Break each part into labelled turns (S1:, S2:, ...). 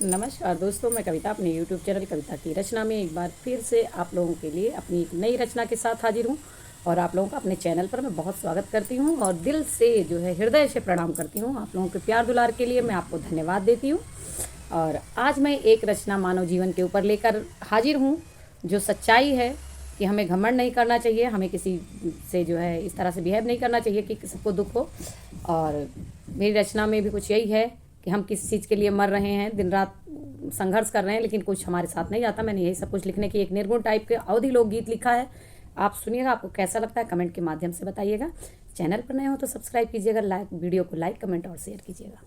S1: नमस्कार दोस्तों, मैं कविता अपने यूट्यूब चैनल कविता की रचना में एक बार फिर से आप लोगों के लिए अपनी एक नई रचना के साथ हाजिर हूँ। और आप लोगों का अपने चैनल पर मैं बहुत स्वागत करती हूँ और दिल से जो है हृदय से प्रणाम करती हूँ। आप लोगों के प्यार दुलार के लिए मैं आपको धन्यवाद देती हूँ। और आज मैं एक रचना मानव जीवन के ऊपर लेकर हाजिर हूँ, जो सच्चाई है कि हमें घमंड नहीं करना चाहिए, हमें किसी से जो है इस तरह से बिहेव नहीं करना चाहिए कि किसी को दुख हो। और मेरी रचना में भी कुछ यही है कि हम किस चीज़ के लिए मर रहे हैं, दिन रात संघर्ष कर रहे हैं, लेकिन कुछ हमारे साथ नहीं आता। मैंने यही सब कुछ लिखने की एक निर्गुण टाइप के अवधि लोकगीत लिखा है। आप सुनिएगा, आपको कैसा लगता है कमेंट के माध्यम से बताइएगा। चैनल पर नए हो तो सब्सक्राइब कीजिएगा, वीडियो को लाइक कमेंट और शेयर कीजिएगा।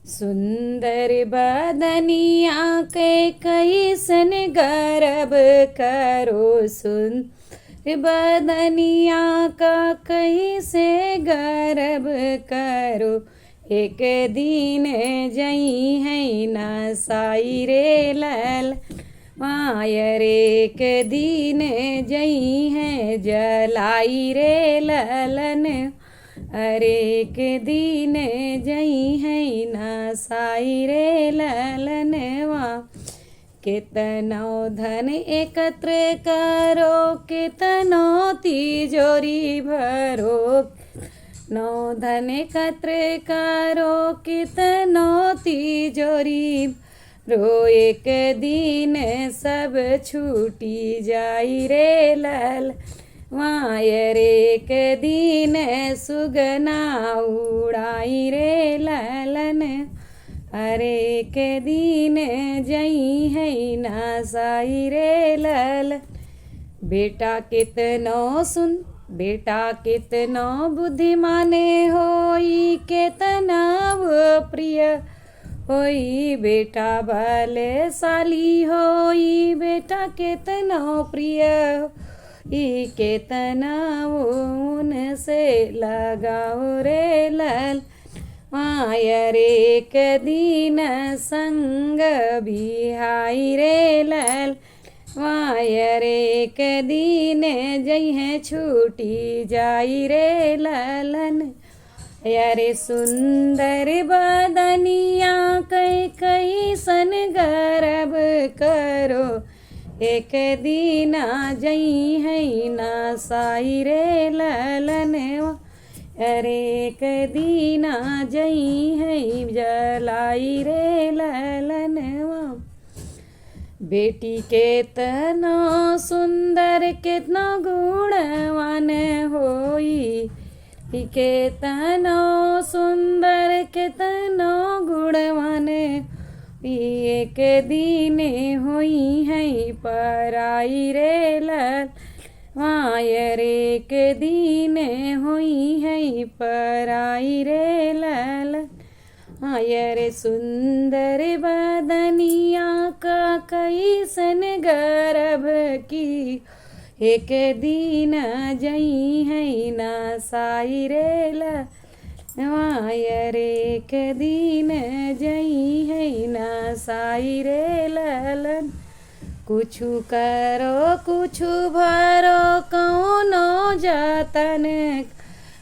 S1: सुंदर बदनिया के कैसन गर्व करो, सुंदर बदनिया का कैसे गर्व करो, एक दिन जई है न साई रे लल मायर, एक दिन जई है जलाई रे ललन, अरे एक दिन जई है न साई रे ललनवा। कितनो धन एकत्र करो, कितनो तिजोरी भरो, नो धन एकत्र करो, कितनो तिजोरी रो, एक दिन सब छूटी जाई रे लल मायर, एक दिन सुगना उड़ाई रे ललन, अरे एक दिन जई है न साई रे लल। बेटा कितनो बुद्धिमाने होई, कितना प्रिय होई, बेटा बलशाली होई, बेटा कितनो प्रिय होई, कितना उनसे लगाओ रे लल मायर, एक दिन संग बिहाई रे लल मायर, एक दिन जई है छूटी जाई रे ललन, अरे सुंदर बदनिया कैसन गर्व करो, एक दिन जई है न साई रे ललन, अरे एक दिन जई है जलाई रे ललनवा। बेटी केतना सुंदर कितना गुणवान होई, केतनो सुंदर कितनो गुणवान, एक दिन होई है पराई रे लल मायर, एक दिन होई है पराई रे लल मायर। सुंदर बदनिया का कैसन गर्व की, एक दिन जई है न साई रे लल मायर, एक दिन जई है न साई रे ललन। कुछु करो कुछु भरो कौनो जतन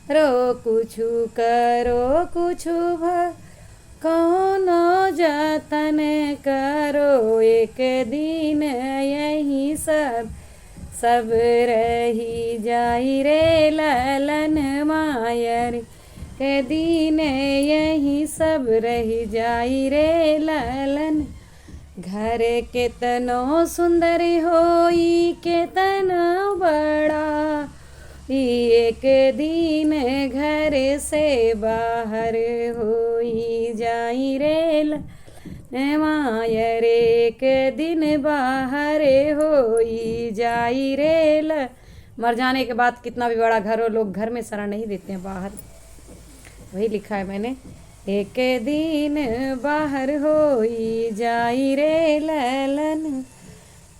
S1: करो, कुछु करो कुछु भर कौनो जतन करो, एक दिन यही सब रही जाई रे ललन मायर, के दिन यही सब रही जाई रे ललन। घर कितनो सुंदर होई, कितना बड़ा, एक दिन घर से बाहर होई जाई रे मायर, एक दिन बाहर होई जाई रे ल। मर जाने के बाद कितना भी बड़ा घर हो, लोग घर में शरण नहीं देते हैं, बाहर। वही लिखा है मैंने, एक दिन बाहर होई जाई रे ललन।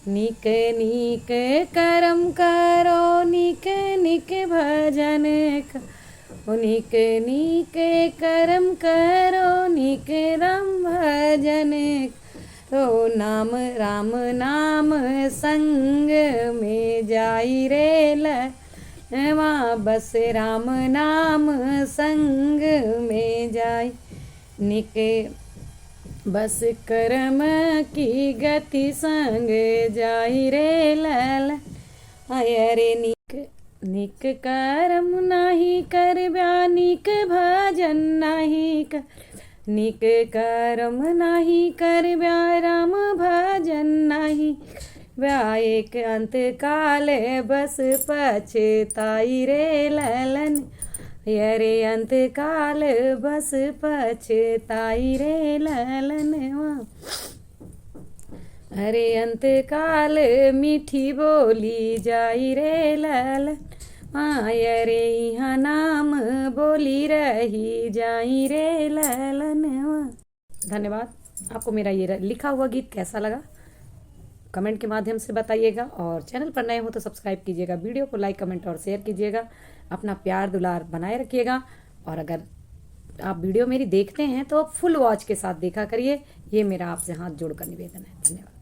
S1: निक निक करम करो, निक निक भजन करो, निक निक करम करो, निक राम भजन करो, नाम राम नाम संग में जाई रे ललनवा, बस राम नाम संग में जाई। निक बस कर्म की गति संग जाई रे लाल। अरे निक निक कर्म नाही कर ब्या, निक भजन नाही कर, निक कर्म नाही कर ब्या, राम भजन नाही ब्या, एक अंत काल बस पछताई रे ललन। अरे अंत काल बस पछताई रे ललनवा। अरे अंत काल मीठी बोली जाई रे ललन, अरे यहाँ नाम बोली रही जाई रे ललनवा। धन्यवाद। आपको मेरा ये लिखा हुआ गीत कैसा लगा कमेंट के माध्यम से बताइएगा, और चैनल पर नए हो तो सब्सक्राइब कीजिएगा, वीडियो को लाइक कमेंट और शेयर कीजिएगा। अपना प्यार दुलार बनाए रखिएगा, और अगर आप वीडियो मेरी देखते हैं तो फुल वॉच के साथ देखा करिए। ये मेरा आपसे हाथ जोड़कर निवेदन है। धन्यवाद।